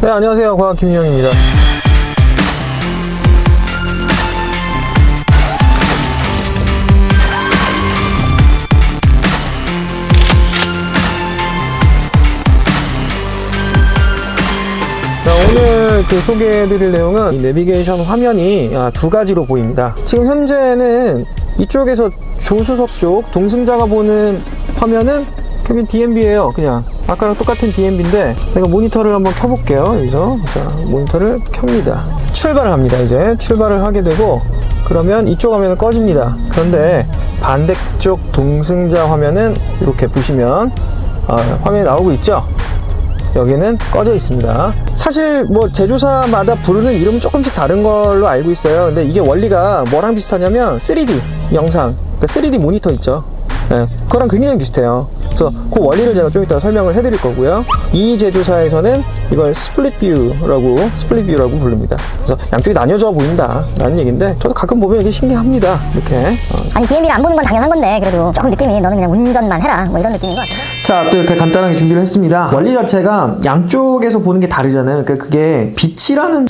네, 안녕하세요. 과학 김유영입니다. 오늘 소개해드릴 내용은 이 내비게이션 화면이 두 가지로 보입니다. 지금 현재는 이쪽에서 조수석 쪽 동승자가 보는 화면은 여기 DMB예요. 그냥 아까랑 똑같은 DMB인데 제가 모니터를 한번 켜볼게요. 여기서 자, 모니터를 켭니다. 출발을 합니다. 이제 출발을 하게 되고 그러면 이쪽 화면은 꺼집니다. 그런데 반대쪽 동승자 화면은 이렇게 보시면 화면이 나오고 있죠. 여기는 꺼져 있습니다. 사실 뭐 제조사마다 부르는 이름은 조금씩 다른 걸로 알고 있어요. 근데 이게 원리가 뭐랑 비슷하냐면 3D 영상, 그러니까 3D 모니터 있죠. 네, 그거랑 굉장히 비슷해요. 그래서 그 원리를 제가 좀 이따 설명을 해드릴 거고요. 이 제조사에서는 이걸 스플릿 뷰라고 부릅니다. 그래서 양쪽이 나뉘어져 보인다 라는 얘기인데 저도 가끔 보면 이게 신기합니다. 이렇게 아니 DMB를 안 보는 건 당연한 건데 그래도 조금 느낌이 너는 그냥 운전만 해라 뭐 이런 느낌인 것 같은데. 자, 또 이렇게 간단하게 준비를 했습니다. 원리 자체가 양쪽에서 보는 게 다르잖아요. 그러니까 그게 빛이라는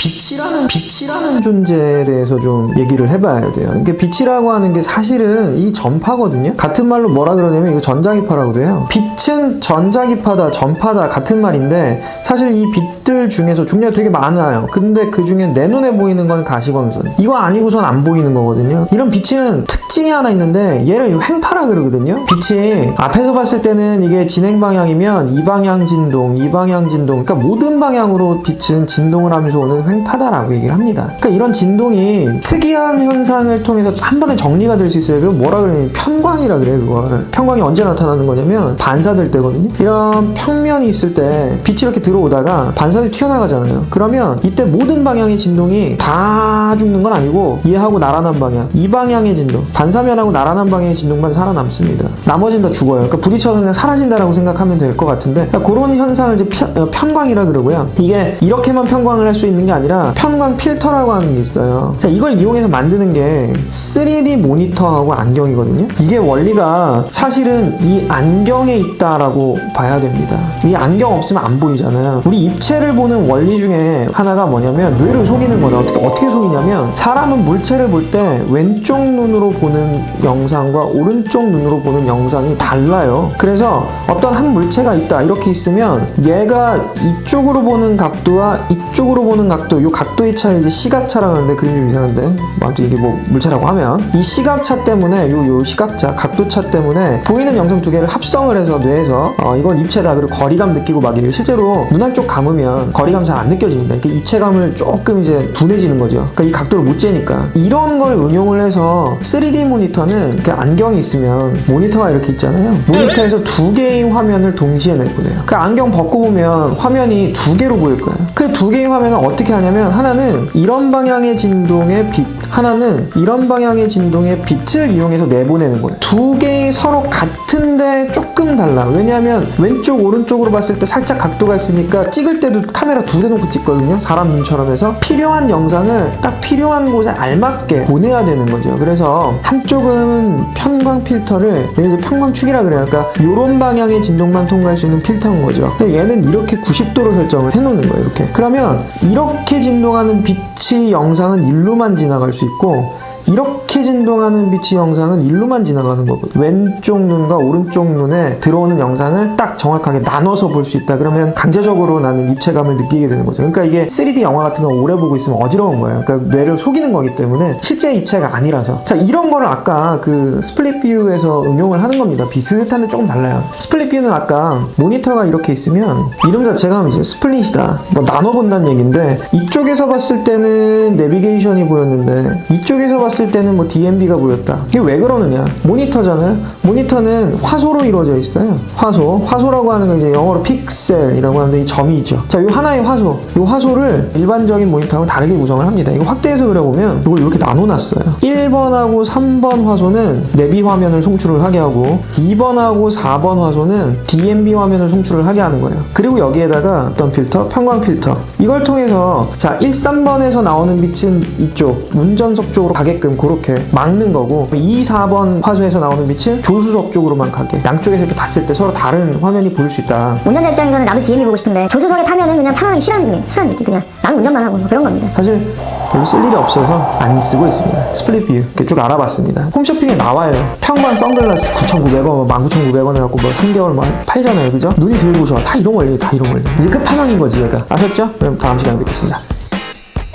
존재에 대해서 좀 얘기를 해봐야 돼요. 이게 빛이라고 하는 게 사실은 이 전파거든요. 같은 말로 뭐라 그러냐면 이거 전자기파라고도 해요. 빛은 전자기파다, 전파다 같은 말인데 사실 이 빛들 중에서 종류가 되게 많아요. 근데 그 중에 내 눈에 보이는 건 가시광선. 이거 아니고선 안 보이는 거거든요. 이런 빛은 특징이 하나 있는데 얘를 횡파라 그러거든요. 빛이 앞에서 봤을 때는 이게 진행 방향이면 이 방향 진동, 그러니까 모든 방향으로 빛은 진동을 하면서 오는 횡파다라고 얘기를 합니다. 그러니까 이런 진동이 특이한 현상을 통해서 한 번에 정리가 될 수 있어요. 그걸 뭐라 그러냐면 편광이라 그래요. 그걸. 편광이 언제 나타나는 거냐면 반사될 때거든요. 이런 평면이 있을 때 빛이 이렇게 들어오다가 반사들이 튀어나가잖아요. 그러면 이때 모든 방향의 진동이 다 죽는 건 아니고 얘하고 나란한 방향, 이 방향의 진동, 반사면하고 나란한 방향의 진동만 살아남습니다. 나머지는 다 죽어요. 그러니까 부딪혀서 그냥 사라진다라고 생각하면 될 것 같은데, 그러니까 그런 현상을 이제 편광이라 그러고요. 이게 이렇게만 편광을 할 수 있는 게 아니라 편광 필터라고 하는 게 있어요. 자, 이걸 이용해서 만드는 게 3D 모니터하고 안경이거든요. 이게 원리가 사실은 이 안경에 있다라고 봐야 됩니다. 이 안경 없으면 안 보이잖아요. 우리 입체를 보는 원리 중에 하나가 뭐냐면 뇌를 속이는 거다. 어떻게 속이냐면 사람은 물체를 볼 때 왼쪽 눈으로 보는 영상과 오른쪽 눈으로 보는 영상이 달라요. 그래서 어떤 한 물체가 있다 이렇게 있으면 얘가 이쪽으로 보는 각도와 이쪽으로 보는 각도, 이 각도의 차이 이제 시각차라고 하는데 그림이 좀 이상한데 아무튼 이게 뭐 물체라고 하면 이 시각차 때문에 요 시각차 각도차 때문에 보이는 영상 두 개를 합성을 해서 뇌에서 이건 입체다 그리고 거리감 느끼고 막 이래요. 실제로 눈 한쪽 감으면 거리감 잘 안 느껴집니다. 그러니까 입체감을 조금 이제 둔해지는 거죠. 그러니까 이 각도를 못 재니까 이런 걸 응용을 해서 3D 모니터는 그 안경이 있으면 모니터가 이렇게 있잖아요. 모니터에서 두 개의 화면을 동시에 내보내요. 그 안경 벗고 보면 화면이 두 개로 보일 거예요. 그 두 개의 화면을 어떻게 하냐면 하나는 이런 방향의 진동의 빛, 하나는 이런 방향의 진동의 빛을 이용해서 내보내는 거예요. 두 개의 서로 같은데 조금 달라. 왜냐하면 왼쪽 오른쪽으로 봤을 때 살짝 각도가 있으니까 찍을 때도 카메라 두 대 놓고 찍거든요. 사람 눈처럼 해서 필요한 영상을 딱 필요한 곳에 알맞게 보내야 되는 거죠. 그래서 한쪽은 편광 필터를 여기서 편광축이라 그래요. 그러니까 이런 방향의 진동만 통과할 수 있는 필터인 거죠. 근데 얘는 이렇게 90도로 설정을 해놓는 거예요. 그러면 이렇게 진동하는 빛의 영상은 일로만 지나갈 수 있고 이렇게 진동하는 빛의 영상은 일로만 지나가는 거거든요. 왼쪽 눈과 오른쪽 눈에 들어오는 영상을 딱 정확하게 나눠서 볼 수 있다. 그러면 강제적으로 나는 입체감을 느끼게 되는 거죠. 그러니까 이게 3D 영화 같은 거 오래 보고 있으면 어지러운 거예요. 그러니까 뇌를 속이는 거기 때문에 실제 입체가 아니라서. 자, 이런 거를 아까 그 스플릿 뷰에서 응용을 하는 겁니다. 비슷한데 조금 달라요. 스플릿 뷰는 아까 모니터가 이렇게 있으면 이름 자체가 이제 스플릿이다. 뭐 나눠본다는 얘기인데 이쪽에서 봤을 때는 내비게이션이 보였는데 이쪽에서 봤을 때는 뭐 DMB가 보였다. 이게 왜 그러느냐? 모니터잖아요. 모니터는 화소로 이루어져 있어요. 화소라고 하는 건 이제 영어로 픽셀이라고 하는데 이 점이죠. 자, 이 하나의 화소, 이 화소를 일반적인 모니터하고 다르게 구성을 합니다. 이거 확대해서 그려보면 이걸 이렇게 나눠놨어요. 1번하고 3번 화소는 내비 화면을 송출을 하게 하고 2번하고 4번 화소는 DMB 화면을 송출을 하게 하는 거예요. 그리고 여기에다가 어떤 필터? 편광 필터. 이걸 통해서 자, 1, 3번에서 나오는 빛은 이쪽 운전석 쪽으로 가게끔 가게끔 그렇게 막는 거고, 2, 4번 화소에서 나오는 빛은 조수석 쪽으로만 가게, 양쪽에서 이렇게 봤을 때 서로 다른 화면이 보일 수 있다. 운전자 입장에서는 나도 DM이 보고 싶은데 조수석에 타면은 그냥 편안하게 쉬라는 얘기. 그냥 나는 운전만 하고 뭐 그런 겁니다. 사실 별로 쓸 일이 없어서 안 쓰고 있습니다. 스플릿 뷰 이렇게 쭉 알아봤습니다. 홈쇼핑에 나와요. 평범한 선글라스 9,900원, 19,900원 해갖고 뭐 3개월 만 팔잖아요, 그죠? 눈이 들고 좋아. 다 이런 원리, 다 이런 원리. 이제 끝판왕인 거지, 얘가. 아셨죠? 그럼 다음 시간에 뵙겠습니다.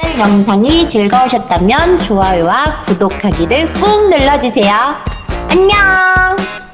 오늘 영상이 즐거우셨다면 좋아요와 구독하기를 꾹 눌러주세요. 안녕!